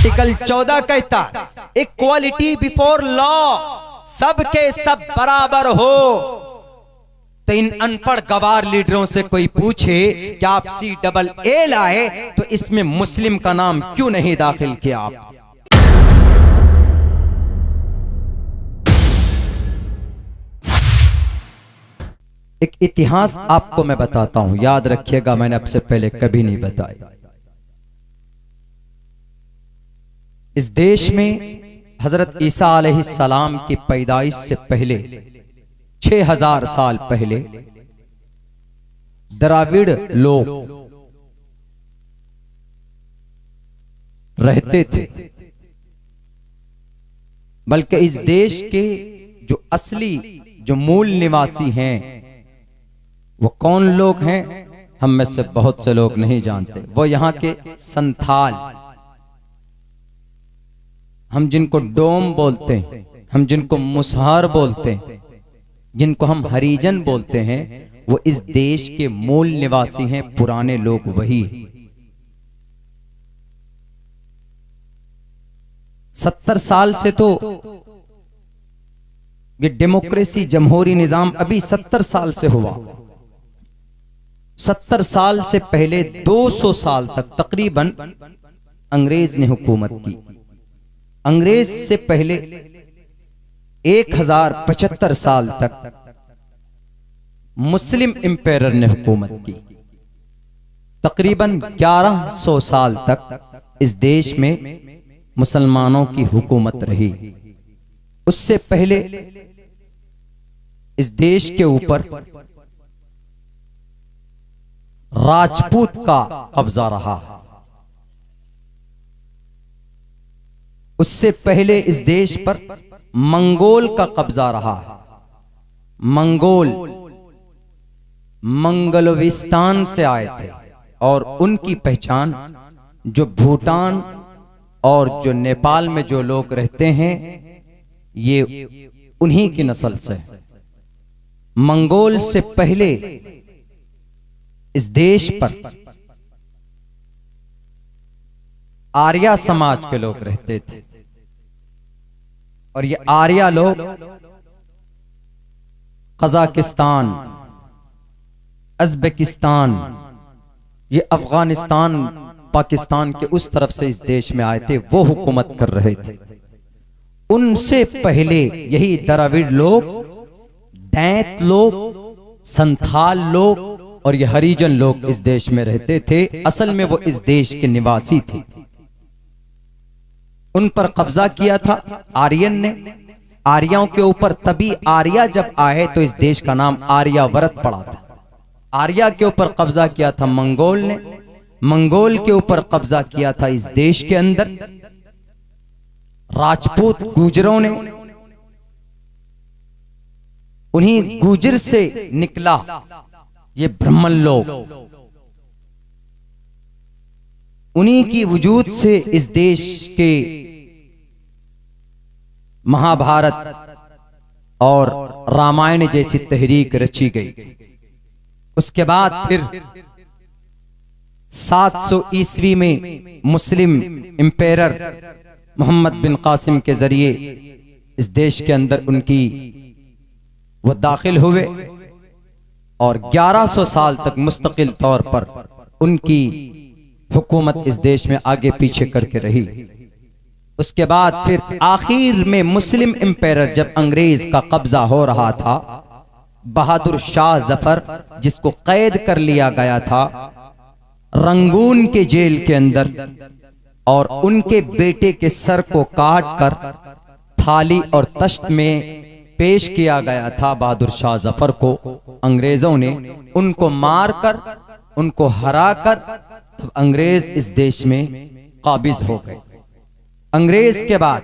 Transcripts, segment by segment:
Article 14 कहता है equality before law, सबके सब बराबर हो। तो इन अनपढ़ गवार लीडरों से कोई पूछे कि आप CAA लाए तो इसमें मुस्लिम का नाम क्यों नहीं दाखिल किया आप? एक इतिहास आपको मैं बताता हूं, याद रखिएगा, मैंने आपसे पहले कभी नहीं बताया। इस देश में हजरत ईसा अलैहिस्सलाम की पैदाइश से पहले 6000 साल पहले द्राविड़ लोग रहते थे। बल्कि इस देश के जो असली जो मूल निवासी हैं वो कौन लोग हैं, हम में से बहुत से लोग नहीं जानते। वो यहां के संथाल, हम जिनको डोम बोलते हैं, हम जिनको मुसहर बोलते हैं, जिनको हम हरिजन बोलते हैं, वो इस देश के मूल निवासी हैं, पुराने लोग वही। 70 साल से तो ये डेमोक्रेसी जमहूरी निजाम अभी 70 साल से हुआ। 70 साल से पहले 200 साल तक तकरीबन अंग्रेज ने हुकूमत की। अंग्रेज से पहले 1075 साल तक मुस्लिम इंपेरर ने हुकूमत की। तकरीबन 1100 साल तक इस देश में मुसलमानों की हुकूमत रही। उससे पहले इस देश के ऊपर राजपूत का कब्जा रहा। उससे पहले इस देश पर मंगोल का कब्जा रहा। मंगोल मंगलविस्तान से आए थे और उनकी पहचान जो भूटान और जो नेपाल में जो लोग रहते हैं ये उन्हीं की नस्ल से। मंगोल से पहले इस देश पर आर्या समाज के लोग रहते थे और ये आर्या लोग कजाकिस्तान, उज़्बेकिस्तान, ये अफगानिस्तान, पाकिस्तान के उस तरफ से इस देश में आए थे, वो हुकूमत कर रहे थे। उनसे पहले यही द्रविड़ लोग, दैंत लोग, संथाल लोग और ये हरिजन लोग इस देश में रहते थे। असल में वो इस देश के निवासी थे। उन पर कब्जा किया था आर्यन ने। आर्यों के ऊपर तभी आर्या जब आए तो इस देश का नाम आर्यावर्त पड़ा था। आर्या के ऊपर कब्जा किया था मंगोल ने। मंगोल के ऊपर कब्जा किया था इस देश के अंदर राजपूत गुजरों ने। उन्हीं गुजर से निकला ये ब्राह्मण लोग। उन्हीं की वजूद से इस देश के महाभारत और रामायण जैसी तहरीक रची गई। उसके बाद फिर 700 ईस्वी में मुस्लिम इंपेरर मोहम्मद बिन कासिम के जरिए इस देश के अंदर उनकी वो दाखिल हुए और 1100 साल तक मुस्तकिल तौर पर उनकी हुकूमत इस देश में आगे पीछे करके रही। उसके बाद फिर आखिर में मुस्लिम इंपेरर जब अंग्रेज का कब्जा हो रहा था, बहादुर शाह जफर जिसको कैद कर लिया गया था रंगून के जेल के अंदर और उनके बेटे के सर को काट कर थाली और तश्त में पेश किया गया था बहादुर शाह जफर को। अंग्रेजों ने उनको मारकर, उनको हराकर तब अंग्रेज इस देश में काबिज हो गए। अंग्रेज के बाद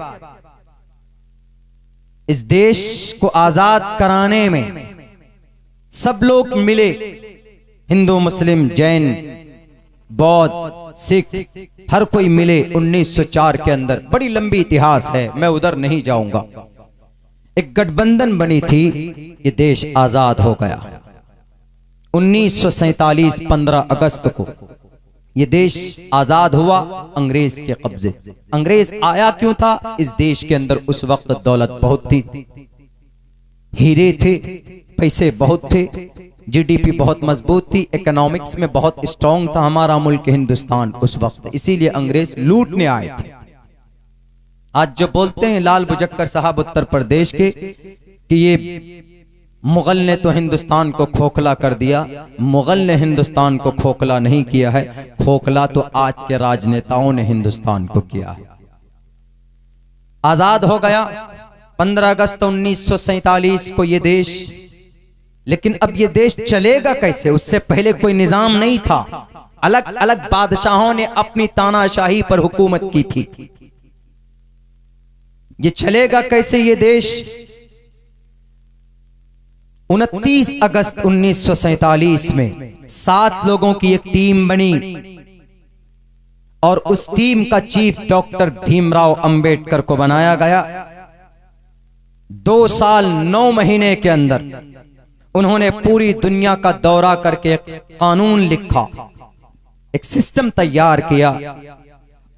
इस देश को आजाद कराने में सब लोग मिले, हिंदू, मुस्लिम, जैन, बौद्ध, सिख, हर कोई मिले 1904 के अंदर। बड़ी लंबी इतिहास है, मैं उधर नहीं जाऊंगा। एक गठबंधन बनी थी, ये देश आजाद हो गया 1947 15 अगस्त को। ये देश आजाद हुआ अंग्रेज के कब्जे। अंग्रेज आया क्यों था? इस देश के अंदर उस वक्त दौलत बहुत थी, हीरे थे, पैसे बहुत थे, जीडीपी बहुत मजबूत थी, इकोनॉमिक्स में बहुत स्ट्रांग था हमारा मुल्क हिंदुस्तान उस वक्त, इसीलिए अंग्रेज लूटने आए थे। आज जो बोलते हैं लाल बुजक्कर साहब उत्तर प्रदेश के कि ये मुगल ने तो हिंदुस्तान को खोखला कर दिया, मुगल ने हिंदुस्तान को खोखला नहीं किया है, खोखला तो आज के राजनेताओं ने हिंदुस्तान को किया है। आजाद हो गया 15 अगस्त 1947 को ये देश, लेकिन अब ये देश चलेगा कैसे? उससे पहले कोई निजाम नहीं था, अलग अलग बादशाहों ने अपनी तानाशाही पर हुकूमत की थी। ये चलेगा कैसे ये देश? 29 अगस्त 1947 में 7 लोगों की एक टीम बनी और उस टीम का चीफ डॉक्टर भीमराव अंबेडकर को बनाया गया। 2 साल 9 महीने के अंदर उन्होंने पूरी दुनिया का दौरा करके एक कानून लिखा, एक सिस्टम तैयार किया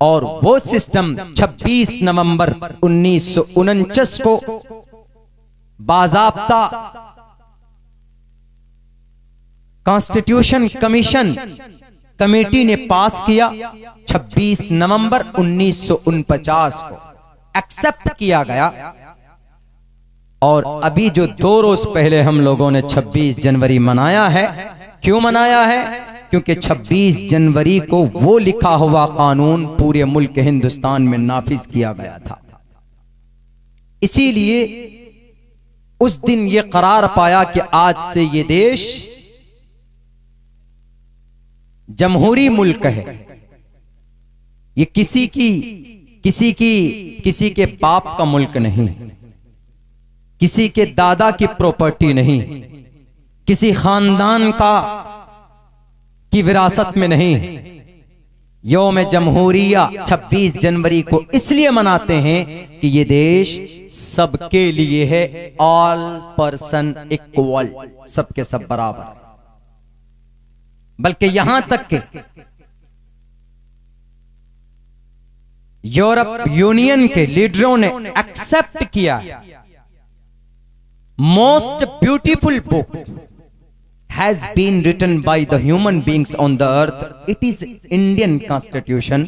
और वो सिस्टम 26 नवंबर 1949 को बाज़ाब्ता कॉन्स्टिट्यूशन कमीशन कमेटी ने पास किया। 26 नवंबर 1949 को एक्सेप्ट किया गया। और अभी जो 2 रोज पहले हम लोगों ने 26 जनवरी मनाया है, क्यों मनाया है? क्योंकि 26 जनवरी को वो लिखा हुआ कानून पूरे मुल्क हिंदुस्तान में नाफिज किया गया था। इसीलिए उस दिन ये करार पाया कि आज से ये देश जमहूरी मुल्क है। ये किसी के बाप का मुल्क नहीं, किसी के दादा की प्रॉपर्टी नहीं, किसी खानदान की विरासत में नहीं। यौम जमहूरिया 26 जनवरी को इसलिए मनाते हैं कि ये देश सबके लिए है, ऑल पर्सन इक्वल, सबके सब बराबर। बल्कि यहां तक के यूरोप यूनियन के लीडरों ने एक्सेप्ट किया, most beautiful book has been written by the human beings on the earth, it is Indian Constitution।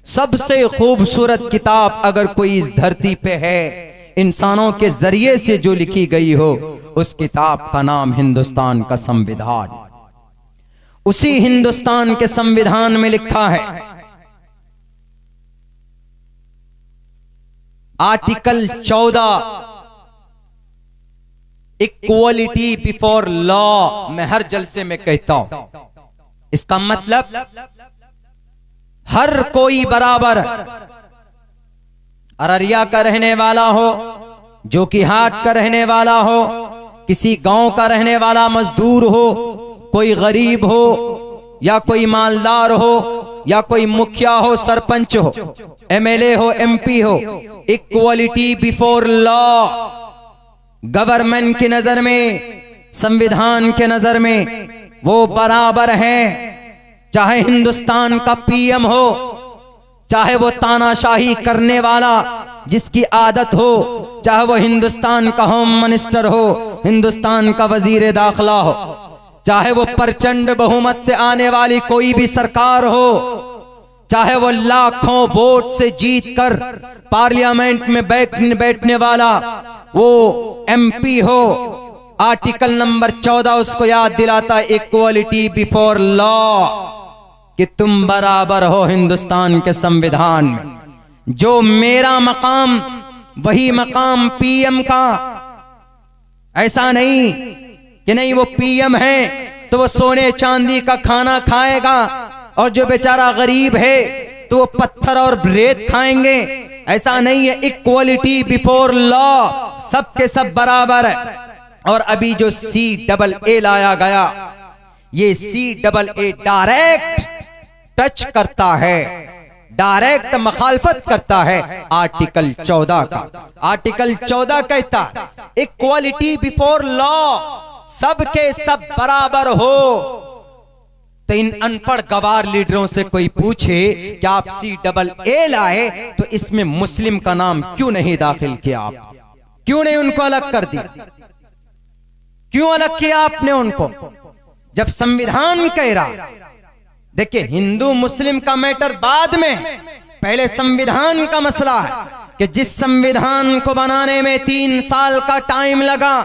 सबसे खूबसूरत किताब अगर कोई इस धरती पे है इंसानों के जरिए से जो लिखी गई हो, उस किताब का नाम हिंदुस्तान का संविधान। उसी हिंदुस्तान के संविधान में लिखा है, आर्टिकल 14, इक्वलिटी बिफोर लॉ। मैं हर जलसे में कहता हूं, इसका मतलब हर कोई बराबर। अररिया का रहने वाला हो, जोकीहाट का रहने वाला हो, किसी गांव का रहने वाला मजदूर हो, कोई गरीब हो या कोई मालदार हो या कोई मुखिया हो, सरपंच हो, एमएलए हो, एमपी हो, इक्वलिटी बिफोर लॉ। गवर्नमेंट की नजर में, संविधान के नजर में वो बराबर हैं। चाहे हिंदुस्तान का पीएम हो, चाहे वो तानाशाही करने वाला जिसकी आदत हो, चाहे वो हिंदुस्तान का होम मिनिस्टर हो, हिंदुस्तान का वजीर दाखिला हो, चाहे वो प्रचंड बहुमत से आने वाली कोई भी सरकार हो, चाहे वो लाखों वोट से जीतकर पार्लियामेंट में बैठने वाला वो एमपी हो, आर्टिकल नंबर 14 उसको याद दिलाता है, इक्वलिटी बिफोर लॉ, कि तुम बराबर हो हिंदुस्तान के संविधान में। जो मेरा मकाम वही मकाम पीएम का। ऐसा नहीं कि नहीं वो पीएम है तो वो सोने चांदी का खाना खाएगा और जो बेचारा गरीब है तो वो पत्थर और रेत खाएंगे। ऐसा नहीं है, इक्वलिटी बिफोर लॉ, सबके सब बराबर है। और अभी जो CAA लाया गया, ये CAA डायरेक्ट टच करता है, डायरेक्ट मुखालफत करता है आर्टिकल 14 का। आर्टिकल 14 कहता है इक्वलिटी बिफोर लॉ, सबके सब बराबर हो। तो इन अनपढ़ गवार लीडरों से कोई पूछे कि आप CAA लाए तो इसमें मुस्लिम का नाम क्यों नहीं दाखिल किया, आप क्यों नहीं उनको अलग कर दिया, क्यों अलग किया आपने उनको, जब संविधान कह रहा। देखिए, हिंदू मुस्लिम का मैटर बाद में, पहले संविधान का मसला है कि जिस संविधान को बनाने में 3 साल का टाइम लगा,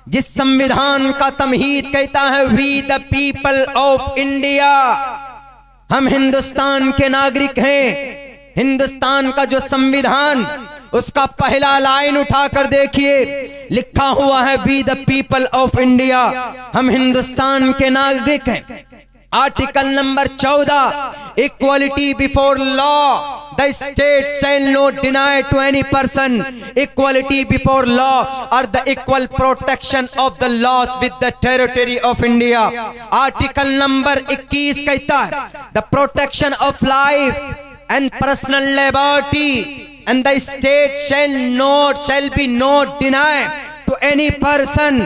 जिस संविधान का तमहीद कहता है we the people of India, हम हिंदुस्तान के नागरिक हैं। हिंदुस्तान का जो संविधान, उसका पहला लाइन उठाकर देखिए, लिखा हुआ है we the people of India, हम हिंदुस्तान के नागरिक हैं। Article number 14, equality before law, the state shall not deny to any person equality before law और the equal protection of the laws with the territory of India. Article number 21 कहता है the protection of life and personal liberty and the state shall be not deny to any person,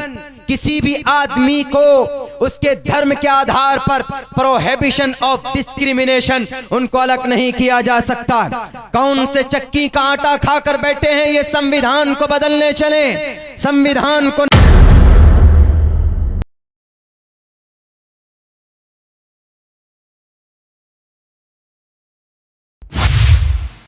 किसी भी आदमी को उसके धर्म के आधार पर प्रोहिबिशन ऑफ डिस्क्रिमिनेशन, उनको अलग नहीं किया जा सकता। कौन से चक्की का आटा खाकर बैठे हैं ये संविधान को बदलने चले, संविधान को